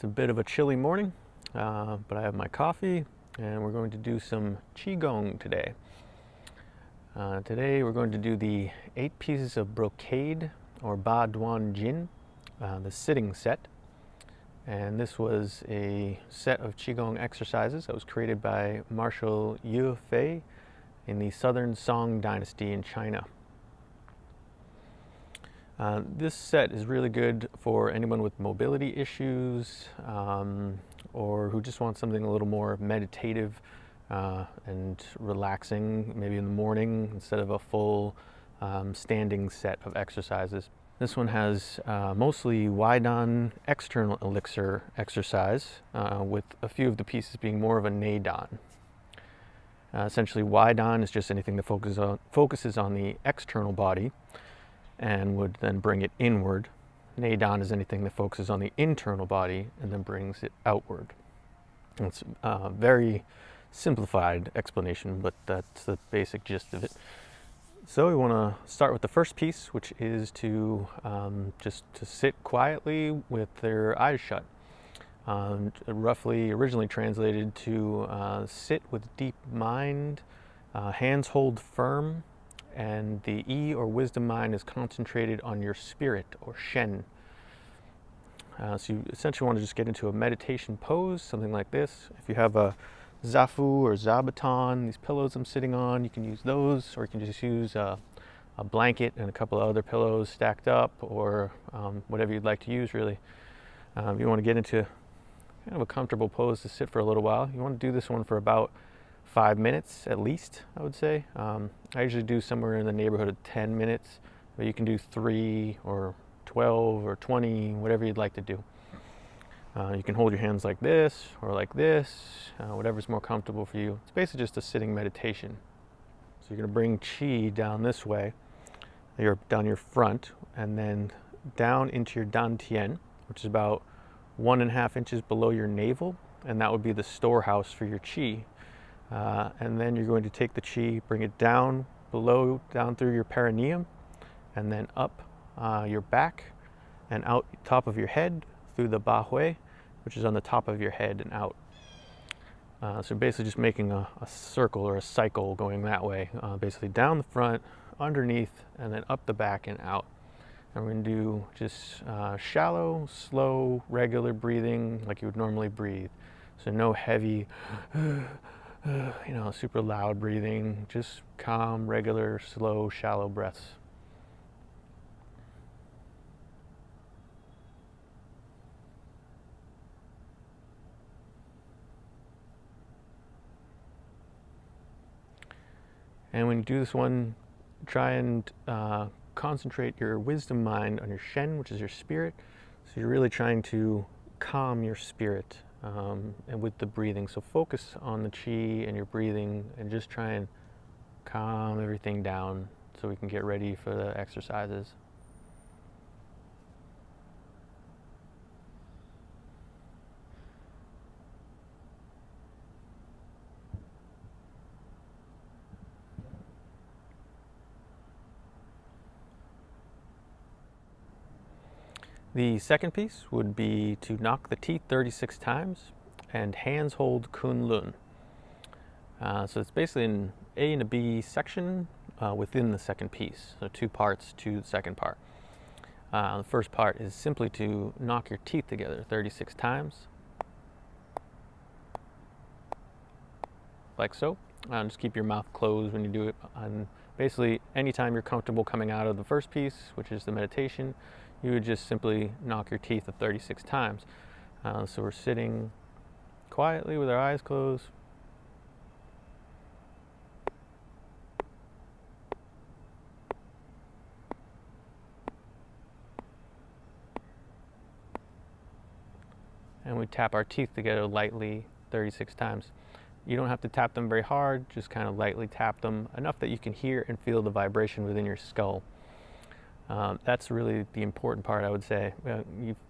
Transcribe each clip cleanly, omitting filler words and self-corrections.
It's a bit of a chilly morning, but I have my coffee and we're going to do some Qigong today. Today we're going to do the 8 Pieces of Brocade, or Ba Duan Jin, the sitting set. And this was a set of Qigong exercises that was created by Marshal Yu Fei in the Southern Song Dynasty in China. This set is really good for anyone with mobility issues or who just wants something a little more meditative and relaxing, maybe in the morning instead of a full standing set of exercises. This one has mostly Weidan external elixir exercise, with a few of the pieces being more of a Neidan. Essentially, Weidan is just anything that focuses on the external body and would then bring it inward. Neidan is anything that focuses on the internal body and then brings it outward. It's a very simplified explanation, but that's the basic gist of it. So we want to start with the first piece, which is to just to sit quietly with their eyes shut. Roughly originally translated to sit with deep mind, hands hold firm, and the E or wisdom mind is concentrated on your spirit or Shen. So you essentially want to just get into a meditation pose, something like this. If you have a zafu or zabaton, these pillows I'm sitting on, you can use those, or you can just use a blanket and a couple of other pillows stacked up, or whatever you'd like to use, really. You want to get into kind of a comfortable pose to sit for a little while. You want to do this one for about 5 minutes at least, I would say. I usually do somewhere in the neighborhood of 10 minutes, but you can do 3 or 12 or 20, whatever you'd like to do. You can hold your hands like this or like this, whatever's more comfortable for you. It's basically just a sitting meditation. So you're going to bring Qi down this way, down your front, and then down into your dantian, which is about 1.5 inches below your navel, and that would be the storehouse for your Qi. And then you're going to take the Qi, bring it down below, down through your perineum, and then up your back and out top of your head through the Ba Hui, which is on the top of your head, and out. So basically just making a circle or a cycle going that way, basically down the front, underneath, and then up the back and out. And we're going to do just shallow, slow, regular breathing like you would normally breathe. So no heavy, super loud breathing, just calm, regular, slow, shallow breaths. And when you do this one, try and concentrate your wisdom mind on your Shen, which is your spirit. So you're really trying to calm your spirit and with the breathing. So focus on the Qi and your breathing and just try and calm everything down so we can get ready for the exercises. The second piece would be to knock the teeth 36 times and hands hold Kun Lun. So it's basically an A and a B section within the second piece. So 2 parts to the second part. The first part is simply to knock your teeth together 36 times. Like so. Just keep your mouth closed when you do it. And basically, anytime you're comfortable coming out of the first piece, which is the meditation, you would just simply knock your teeth 36 times. So we're sitting quietly with our eyes closed. And we tap our teeth together lightly 36 times. You don't have to tap them very hard, just kind of lightly tap them, enough that you can hear and feel the vibration within your skull. That's really the important part, I would say.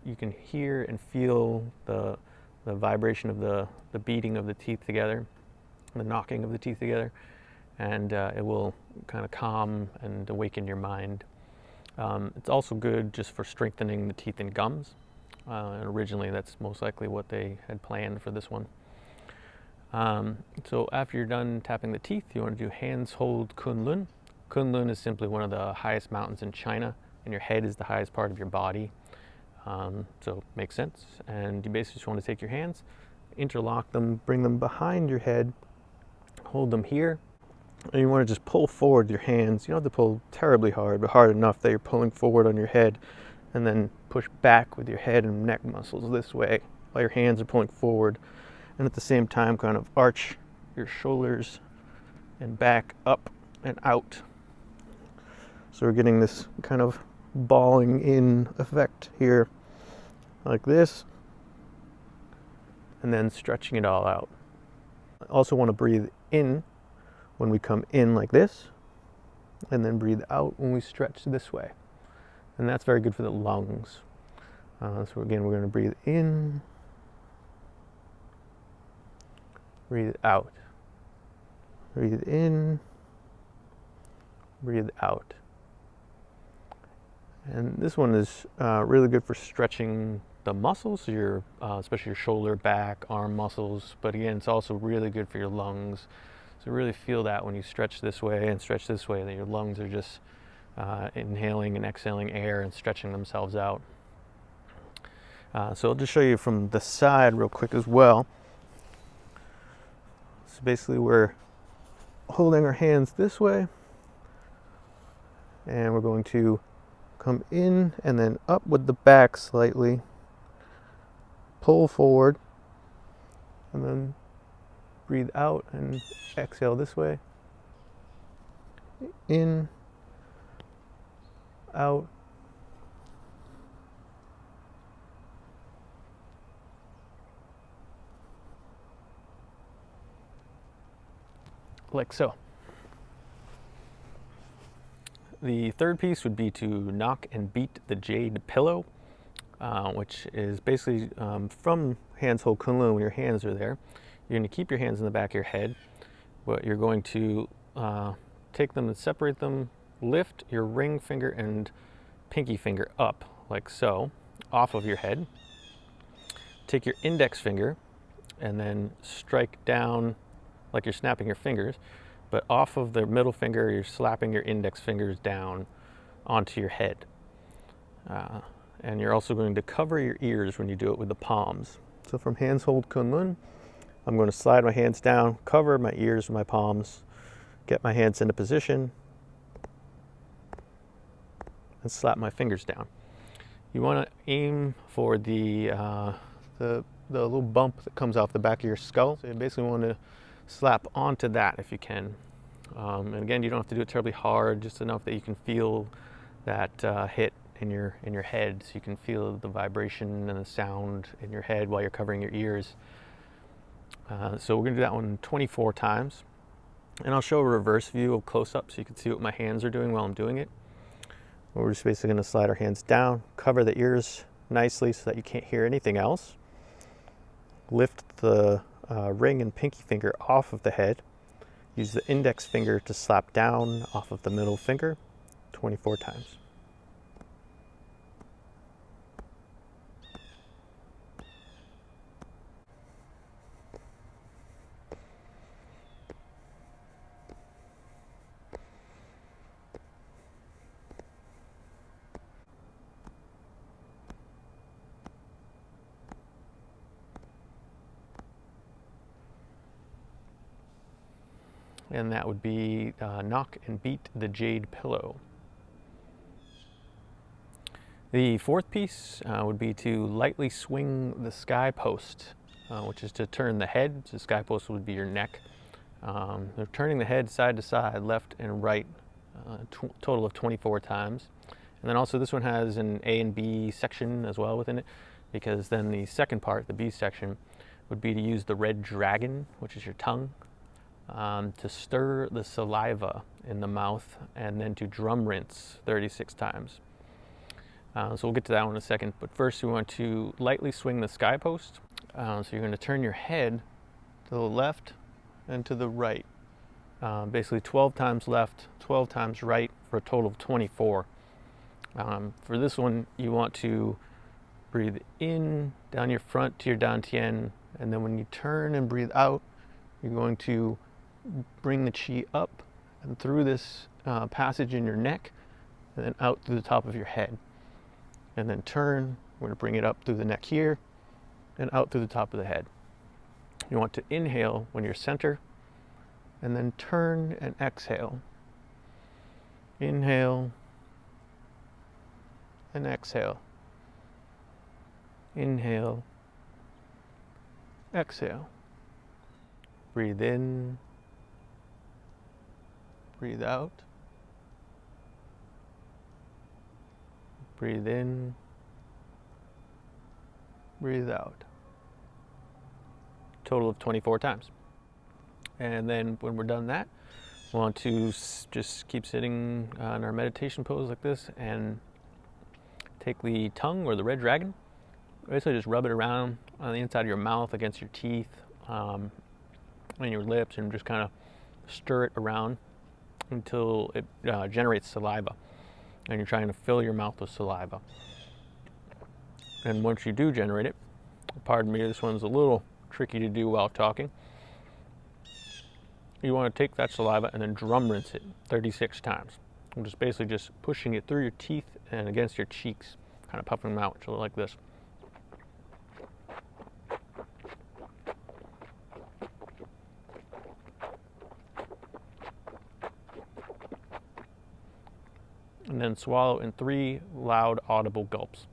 You can hear and feel the vibration of the beating of the teeth together, the knocking of the teeth together, and it will kind of calm and awaken your mind. It's also good just for strengthening the teeth and gums. And originally that's most likely what they had planned for this one. So after you're done tapping the teeth, you want to do hands hold Kunlun. Kunlun is simply one of the highest mountains in China, and your head is the highest part of your body. So it makes sense. And you basically just want to take your hands, interlock them, bring them behind your head, hold them here, and you want to just pull forward your hands. You don't have to pull terribly hard, but hard enough that you're pulling forward on your head, and then push back with your head and neck muscles this way while your hands are pulling forward. And at the same time, kind of arch your shoulders and back up and out. So we're getting this kind of balling in effect here, like this, and then stretching it all out. I also want to breathe in when we come in like this, and then breathe out when we stretch this way. And that's very good for the lungs. So again, we're going to breathe in, breathe out, breathe in, breathe out. And this one is really good for stretching the muscles, especially your shoulder, back, arm muscles. But again, it's also really good for your lungs. So really feel that when you stretch this way and stretch this way, that your lungs are just inhaling and exhaling air and stretching themselves out. So I'll just show you from the side real quick as well. So basically we're holding our hands this way, and we're going to come in and then up with the back slightly, pull forward, and then breathe out and exhale this way, in, out, like so. The third piece would be to knock and beat the jade pillow, which is basically from hands hold Kunlun. When your hands are there, you're going to keep your hands in the back of your head, but you're going to take them and separate them, lift your ring finger and pinky finger up, like so, off of your head. Take your index finger and then strike down like you're snapping your fingers, but off of the middle finger, you're slapping your index fingers down onto your head. And you're also going to cover your ears when you do it with the palms. So from hands hold Kunlun, I'm going to slide my hands down, cover my ears with my palms, get my hands into position, and slap my fingers down. You want to aim for the little bump that comes off the back of your skull. So you basically want to slap onto that if you can. And again, you don't have to do it terribly hard, just enough that you can feel that hit in your head, so you can feel the vibration and the sound in your head while you're covering your ears. So we're going to do that one 24 times. And I'll show a reverse view of close-up so you can see what my hands are doing while I'm doing it. We're just basically going to slide our hands down, cover the ears nicely so that you can't hear anything else. Lift the ring and pinky finger off of the head. Use the index finger to slap down off of the middle finger 24 times. And that would be knock and beat the jade pillow. The fourth piece would be to lightly swing the sky post, which is to turn the head. So the sky post would be your neck. They're turning the head side to side, left and right, total of 24 times. And then also this one has an A and B section as well within it, because then the second part, the B section, would be to use the red dragon, which is your tongue, to stir the saliva in the mouth, and then to drum rinse 36 times. So we'll get to that one in a second, but first we want to lightly swing the sky post. So you're going to turn your head to the left and to the right. Basically 12 times left, 12 times right, for a total of 24. For this one, you want to Breathe in down your front to your dantian, and then when you turn and breathe out, you're going to bring the chi up and through this passage in your neck, and then out through the top of your head. And then turn, we're going to bring it up through the neck here, and out through the top of the head. You want to inhale when you're center, and then turn and exhale. Inhale and exhale. Inhale, exhale. Breathe in, breathe out. Breathe in, breathe out. Total of 24 times. And then when we're done that, we want to just keep sitting in our meditation pose like this and take the tongue or the red dragon. Basically just rub it around on the inside of your mouth against your teeth and your lips, and just kind of stir it around until it generates saliva. And you're trying to fill your mouth with saliva. And once you do generate it, pardon me, this one's a little tricky to do while talking. You want to take that saliva and then drum rinse it 36 times. I'm just basically just pushing it through your teeth and against your cheeks, kind of puffing them out, so like this. And then swallow in 3 loud, audible gulps.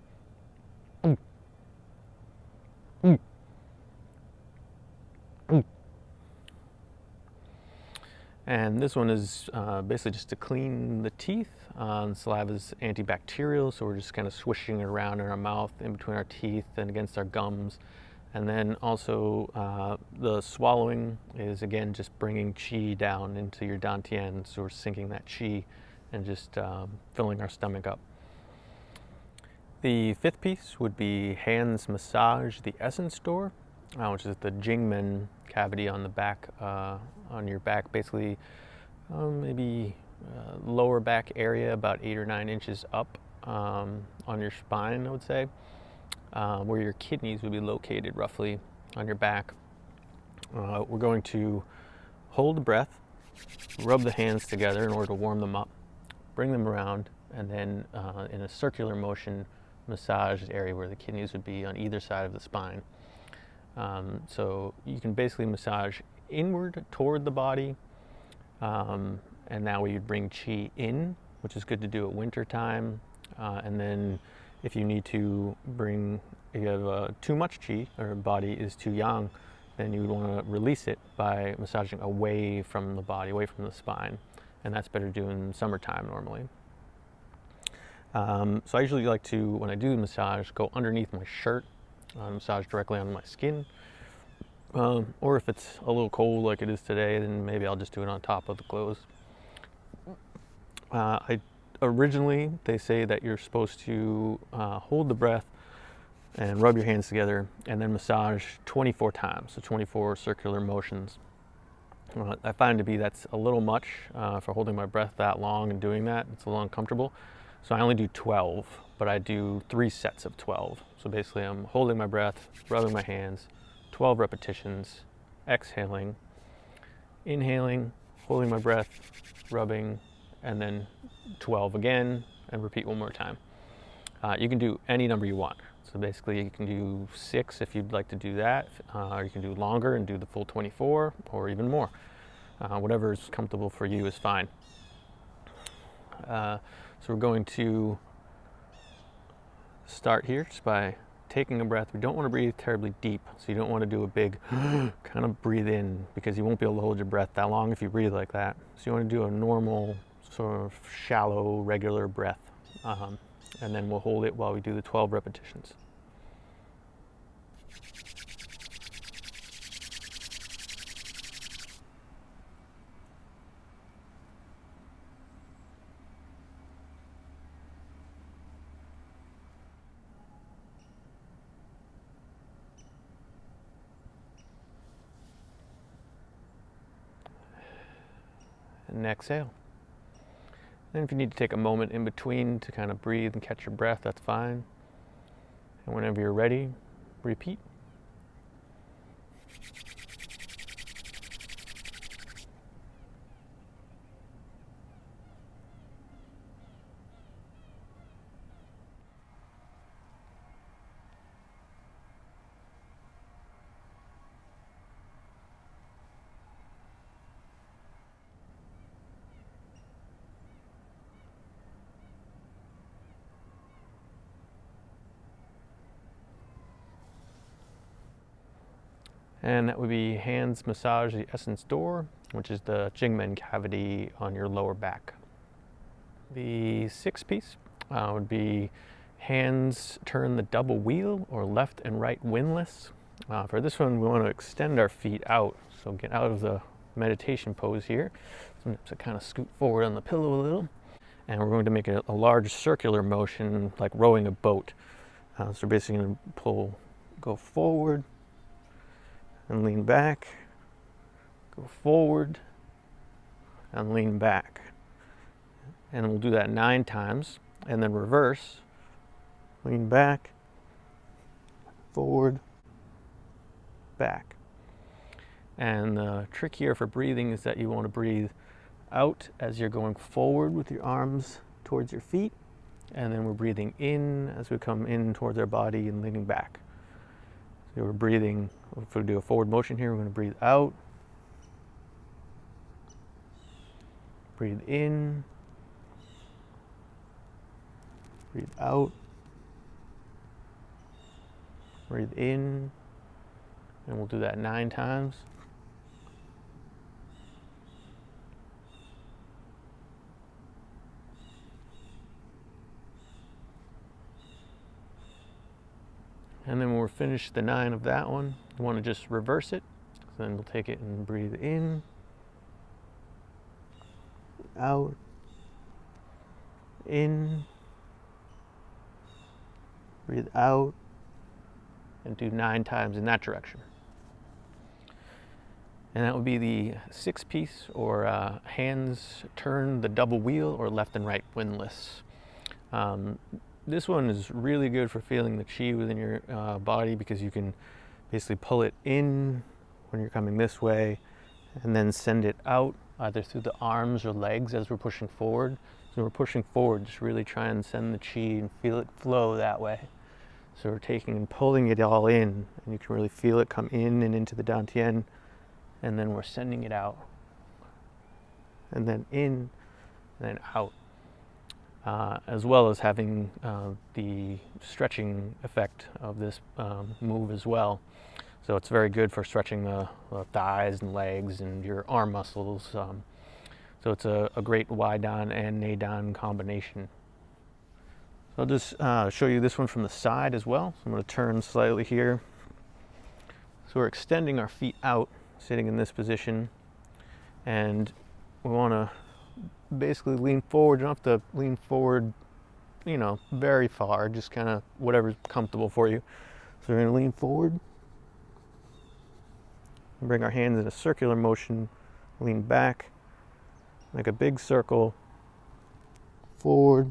And this one is basically just to clean the teeth. Saliva is antibacterial, so we're just kind of swishing it around in our mouth, in between our teeth and against our gums. And then also the swallowing is, again, just bringing qi down into your dantian, so we're sinking that qi and just filling our stomach up. The 5th piece would be hands massage the essence door, which is the Jingmen cavity on the back, on your back, basically maybe lower back area, about 8 or 9 inches up on your spine, I would say, where your kidneys would be located roughly on your back. We're going to hold the breath, rub the hands together in order to warm them up, bring them around, and then in a circular motion, massage the area where the kidneys would be on either side of the spine. So you can basically massage inward toward the body, and now you'd bring qi in, which is good to do at winter time. And then if you need to bring, if you have too much qi, or body is too yang, then you would want to release it by massaging away from the body, away from the spine. And that's better to do in summertime normally. So I usually like to, when I do the massage, go underneath my shirt, massage directly on my skin. Or if it's a little cold like it is today, then maybe I'll just do it on top of the clothes. Originally, they say that you're supposed to hold the breath and rub your hands together and then massage 24 times, so 24 circular motions. I find that's a little much for holding my breath that long and doing that. It's a little uncomfortable. So I only do 12, but I do 3 sets of 12. So basically I'm holding my breath, rubbing my hands, 12 repetitions, exhaling, inhaling, holding my breath, rubbing, and then 12 again, and repeat one more time. You can do any number you want. So basically you can do 6 if you'd like to do that, or you can do longer and do the full 24, or even more. Whatever is comfortable for you is fine. So we're going to start here just by taking a breath. We don't want to breathe terribly deep, so you don't want to do a big kind of breathe in, because you won't be able to hold your breath that long if you breathe like that. So you want to do a normal, sort of shallow, regular breath. And then we'll hold it while we do the 12 repetitions. And exhale. And if you need to take a moment in between to kind of breathe and catch your breath, that's fine. And whenever you're ready, repeat. And that would be hands massage the essence door, which is the Jingmen cavity on your lower back. The sixth piece would be hands turn the double wheel or left and right windlass. For this one, we want to extend our feet out. So get out of the meditation pose here. Sometimes I kind of scoot forward on the pillow a little. And we're going to make a large circular motion like rowing a boat. So we're basically going to go forward, and lean back, go forward, and lean back. And we'll do that 9 times, and then reverse, lean back, forward, back. And the trick here for breathing is that you want to breathe out as you're going forward with your arms towards your feet, and then we're breathing in as we come in towards our body and leaning back. So we're breathing, if we do a forward motion here, we're going to breathe out, breathe in, breathe out, breathe in, and we'll do that 9 times. And then when we're finished the 9 of that one, you want to just reverse it. So then we'll take it and breathe in, out, in, breathe out, and do 9 times in that direction. And that would be the 6th piece, or hands turn the double wheel or left and right windlass. This one is really good for feeling the chi within your body, because you can basically pull it in when you're coming this way and then send it out either through the arms or legs as we're pushing forward. So we're pushing forward, just really try and send the chi and feel it flow that way. So we're taking and pulling it all in, and you can really feel it come in and into the dantian, and then we're sending it out, and then in, and then out. As well as having the stretching effect of this move as well. So it's very good for stretching the thighs and legs and your arm muscles. So it's a great Wai-Dan and Nei-Dan combination. So I'll just show you this one from the side as well. So I'm going to turn slightly here. So we're extending our feet out, sitting in this position, and we want to basically lean forward. You don't have to lean forward, very far, just kind of whatever's comfortable for you. So we're going to lean forward and bring our hands in a circular motion, lean back, make a big circle, forward,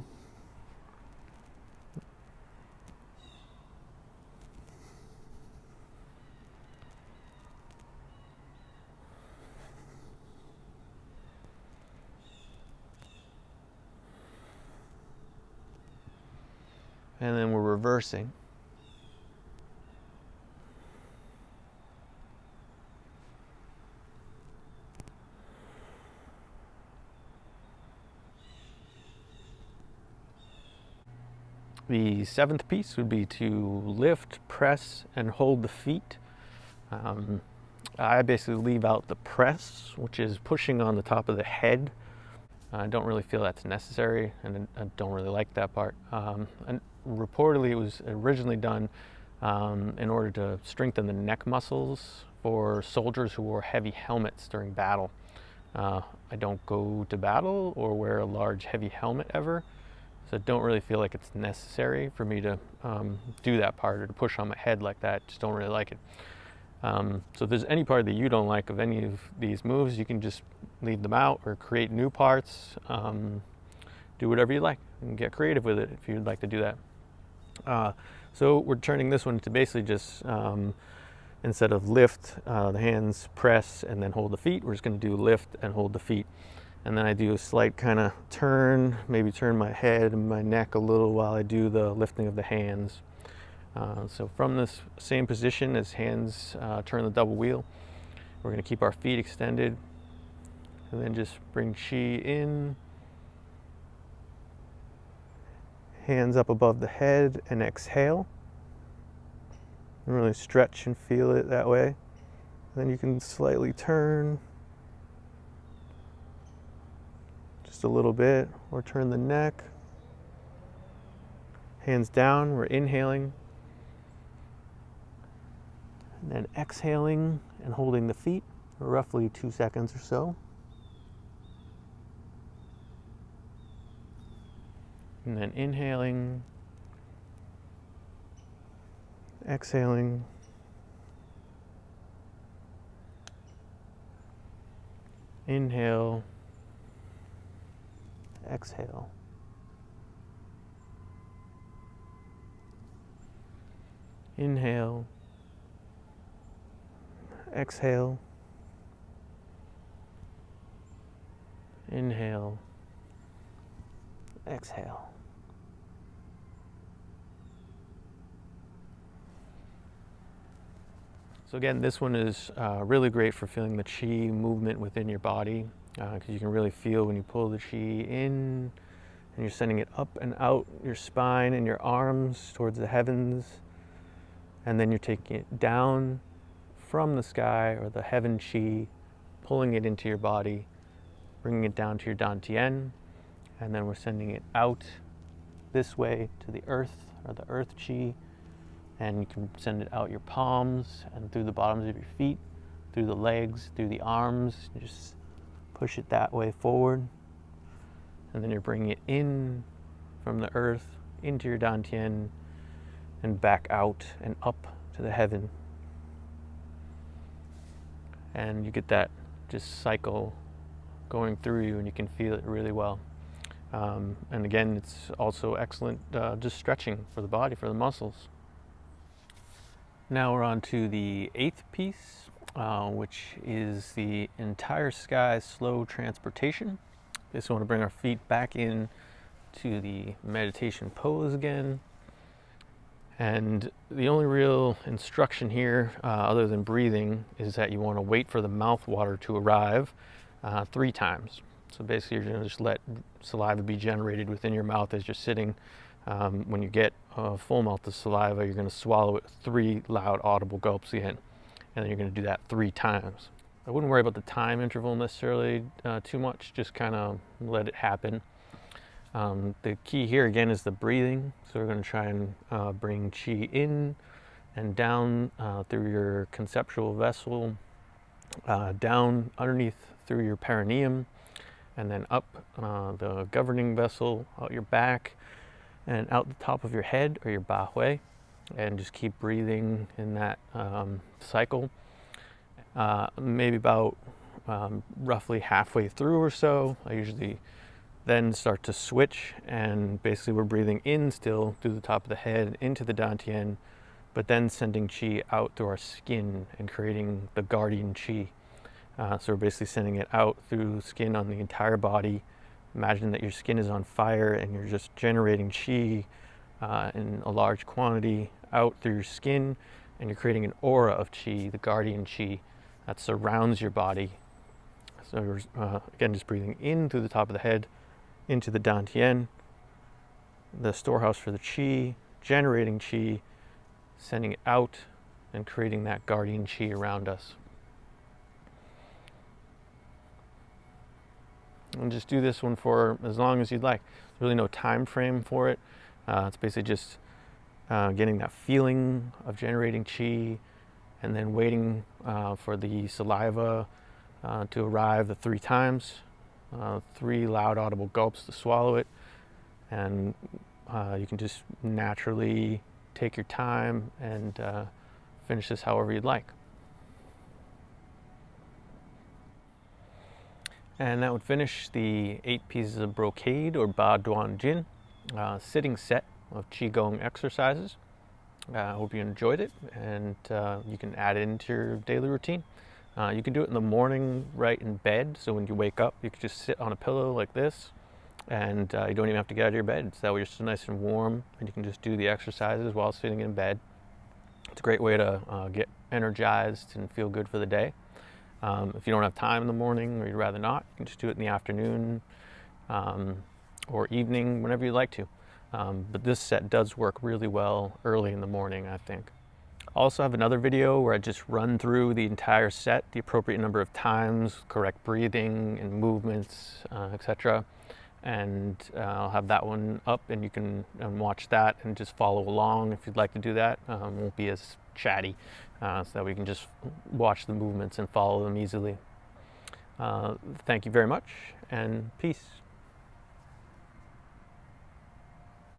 and then we're reversing. The 7th piece would be to lift, press, and hold the feet. I basically leave out the press, which is pushing on the top of the head. I don't really feel that's necessary, and I don't really like that part. And reportedly, it was originally done in order to strengthen the neck muscles for soldiers who wore heavy helmets during battle. I don't go to battle or wear a large heavy helmet ever, so I don't really feel like it's necessary for me to do that part or to push on my head like that. Just don't really like it. So if there's any part that you don't like of any of these moves, you can just leave them out or create new parts. Do whatever you like and get creative with it if you'd like to do that. So we're turning this one to basically just, instead of lift, the hands press and then hold the feet, we're just going to do lift and hold the feet. And then I do a slight kind of turn, maybe turn my head and my neck a little while I do the lifting of the hands. So from this same position as hands turn the double wheel, we're going to keep our feet extended and then just bring chi in, hands up above the head, and exhale. And really stretch and feel it that way. Then you can slightly turn just a little bit, or turn the neck. Hands down, we're inhaling. And then exhaling and holding the feet for roughly 2 seconds or so. And then inhaling, exhaling, inhale, exhale. Inhale, exhale, inhale, exhale. So again, this one is really great for feeling the chi movement within your body, because you can really feel when you pull the chi in and you're sending it up and out your spine and your arms towards the heavens, and then you're taking it down from the sky or the heaven chi, pulling it into your body, bringing it down to your dantian, and then we're sending it out this way to the earth, or the earth chi. And you can send it out your palms and through the bottoms of your feet, through the legs, through the arms. Just push it that way forward. And then you're bringing it in from the earth into your dantian and back out and up to the heaven. And you get that just cycle going through you, and you can feel it really well. And again, it's also excellent just stretching for the body, for the muscles. Now we're on to the 8th piece, which is the entire sky slow transportation. Just want to bring our feet back in to the meditation pose again. And the only real instruction here, other than breathing, is that you want to wait for the mouth water to arrive 3 times. So basically you're going to just let saliva be generated within your mouth as you're sitting. When you get a full mouth of saliva, you're going to swallow it 3 loud audible gulps again, and then you're going to do that 3 times. I wouldn't worry about the time interval necessarily too much, just kind of let it happen. The key here again is the breathing, so we're going to try and bring chi in and down through your conceptual vessel, down underneath through your perineum, and then up the governing vessel, out your back, and out the top of your head, or your ba hui, and just keep breathing in that cycle. Maybe about roughly halfway through or so, I usually then start to switch, and basically we're breathing in still through the top of the head into the dantian, but then sending chi out through our skin and creating the guardian chi. So we're basically sending it out through skin on the entire body. Imagine that your skin is on fire and you're just generating chi in a large quantity out through your skin, and you're creating an aura of chi, the guardian chi, that surrounds your body. So you're again just breathing in through the top of the head into the dantian, the storehouse for the chi, generating chi, sending it out and creating that guardian chi around us. And just do this one for as long as you'd like. There's really no time frame for it. It's basically just getting that feeling of generating chi, and then waiting for the saliva to arrive the 3 times, 3 loud audible gulps to swallow it, and you can just naturally take your time and finish this however you'd like. And that would finish the 8 Pieces of Brocade, or Ba Duan Jin, sitting set of Qigong exercises. I hope you enjoyed it, and you can add it into your daily routine. You can do it in the morning right in bed, so when you wake up, you can just sit on a pillow like this, and you don't even have to get out of your bed. So that way you're still nice and warm, and you can just do the exercises while sitting in bed. It's a great way to get energized and feel good for the day. If you don't have time in the morning or you'd rather not, you can just do it in the afternoon or evening, whenever you like to. But this set does work really well early in the morning, I think. I also have another video where I just run through the entire set, the appropriate number of times, correct breathing and movements, etc. And I'll have that one up, and you can watch that and just follow along if you'd like to do that. It won't be as chatty, so that we can just watch the movements and follow them easily. Thank you very much, and peace.